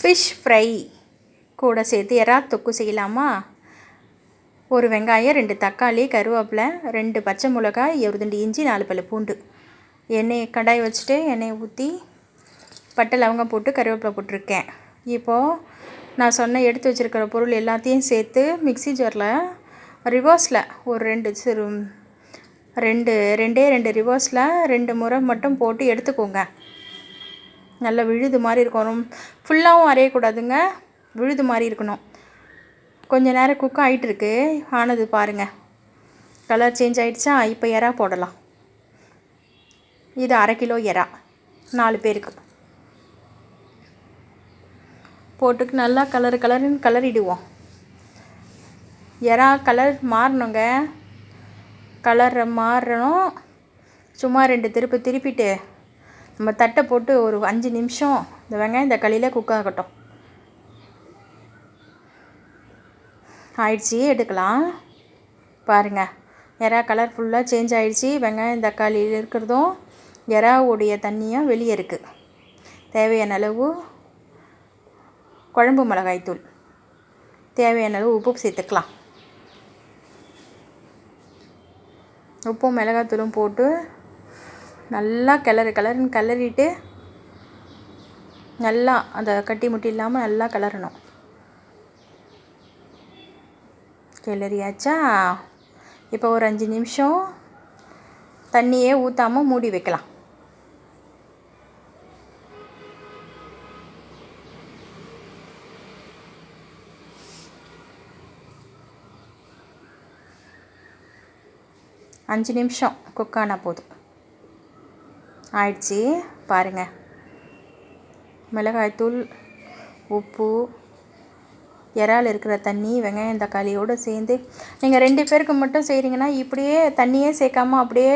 Fish fry கூட சேர்த்து எறா தொக்கு செய்யலாமா? ஒரு வெங்காயம், 2 தக்காளி, கருவேப்பிலை, 2 பச்சை மிளகாய், 1 துண்டு இஞ்சி, 4 பல்லு பூண்டு. கடாய் வச்சுட்டு எண்ணெயை ஊற்றி பட்டை லவங்கம் போட்டு கருவேப்பிலை போட்டிருக்கேன். இப்போது நான் சொன்ன எடுத்து வச்சுருக்கிற பொருள் எல்லாத்தையும் சேர்த்து மிக்ஸி ஜாரில் ரிவர்ஸில் ஒரு ரெண்டு ரிவர்ஸில் 2 முறை மட்டும் போட்டு எடுத்துக்கோங்க. நல்லா விழுது மாதிரி இருக்கணும். ஃபுல்லாகவும் அரையக்கூடாதுங்க, விழுது மாதிரி இருக்கணும். கொஞ்சம் நேரம் குக் ஆகிட்டுருக்கு, ஆனது பாருங்கள். கலர் சேஞ்ச் ஆகிடுச்சா? இப்போ எறா போடலாம். இது 1/2 கிலோ எறா, 4 பேருக்கு போட்டுக்கு நல்லா கலருன்னு கலரிடுவோம். எறா கலர் மாறணுங்க, கலர் மாறணும். சும்மா 2 திருப்பிட்டு நம்ம தட்டை போட்டு ஒரு 5 நிமிஷம் இந்த வெங்காயம் தக்காளியில் குக் ஆகட்டும். ஆயிடுச்சு, எடுக்கலாம். பாருங்கள், எறா கலர் ஃபுல்லாக சேஞ்ச் ஆகிடுச்சி. வெங்காயம் தக்காளியில் இருக்கிறதும் எறாவுடைய தண்ணியும் வெளியே இருக்குது. தேவையான அளவு குழம்பு மிளகாய்த்தூள், தேவையான அளவு உப்பு சேர்த்துக்கலாம். உப்பும் மிளகாய்த்தூளும் போட்டு நல்லா கலருன்னு கிளறிட்டு நல்லா அந்த கட்டி முட்டி இல்லாமல் நல்லா கிளறணும். கிளறியாச்சா? இப்போ ஒரு 5 நிமிஷம் தண்ணியே ஊற்றாமல் மூடி வைக்கலாம். அஞ்சு நிமிஷம் குக் ஆனால் போதும். ஆயிடுச்சு பாருங்கள். மிளகாய்த்தூள், உப்பு, இறால் இருக்கிற தண்ணி, வெங்காயம் தக்காளியோடு சேர்ந்து நீங்கள் 2 பேருக்கு மட்டும் செய்கிறீங்கன்னா இப்படியே தண்ணியே சேர்க்காமல் அப்படியே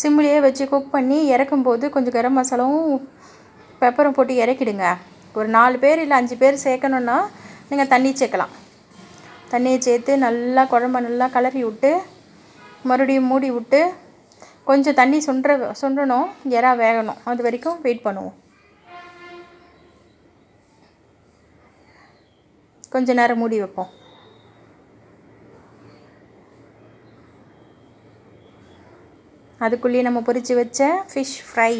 சிம்மிலேயே வச்சு குக் பண்ணி இறக்கும்போது கொஞ்சம் கரம் மசாலாவும் பெப்பரும் போட்டு இறக்கிடுங்க. ஒரு 4 பேர் இல்லை 5 பேர் சேர்க்கணுன்னா நீங்கள் தண்ணி சேர்க்கலாம். தண்ணியை சேர்த்து நல்லா குழம்ப நல்லா கிளறி விட்டு மறுபடியும் மூடி விட்டு கொஞ்சம் தண்ணி சுண்டணும், எறா வேகணும். அது வரைக்கும் வெயிட் பண்ணுவோம். கொஞ்சம் நேரம் மூடி வைப்போம். அதுக்குள்ளேயே நம்ம பொரித்து வச்ச ஃபிஷ் ஃப்ரை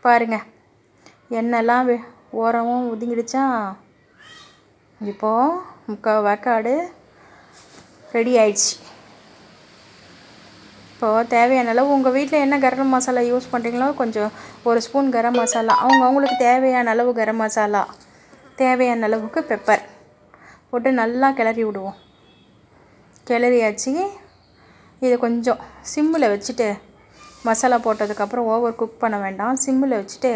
பாருங்கள். எண்ணெய்லாம் ஓரமும் ஒதுங்கிடுச்சா? இப்போது 3/4 வேக்காடு ரெடி ஆயிடுச்சு. இப்போது தேவையான அளவு உங்கள் வீட்டில் என்ன கரம் மசாலா யூஸ் பண்ணுறீங்களோ கொஞ்சம் 1 ஸ்பூன் கரம் மசாலா, அவங்களுக்கு தேவையான அளவு கரம் மசாலா, தேவையான அளவுக்கு பெப்பர் போட்டு நல்லா கிளறி விடுவோம். கிளறியாச்சு. இதை கொஞ்சம் சிம்மில் வச்சுட்டு மசாலா போட்டதுக்கப்புறம் ஓவர் குக் பண்ண வேண்டாம். சிம்மில் வச்சுட்டு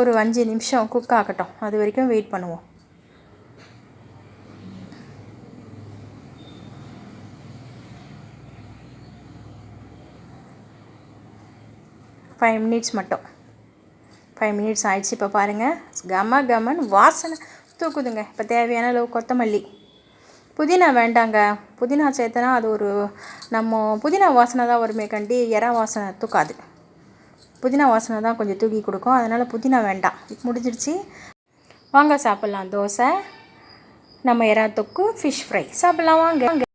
ஒரு 5 நிமிஷம் குக் ஆகட்டும். அது வரைக்கும் வெயிட் பண்ணுவோம். 5 மினிட்ஸ் மட்டும். 5 மினிட்ஸ் ஆயிடுச்சு. இப்போ பாருங்கள், கமன்னு வாசனை தூக்குதுங்க. இப்போ தேவையான அளவு கொத்தமல்லி, புதினா வேண்டாங்க. புதினா சேர்த்தனா அது ஒரு நம்ம புதினா வாசனை தான் வருமே கண்டி எறா வாசனை தூக்காது. புதினா வாசனை தான் கொஞ்சம் தூக்கி கொடுக்கும். அதனால் புதினா வேண்டாம். முடிஞ்சிடுச்சு, வாங்க சாப்பிட்லாம். தோசை, நம்ம எறா தொக்கு, ஃபிஷ் ஃப்ரை சாப்பிட்லாம் வாங்க.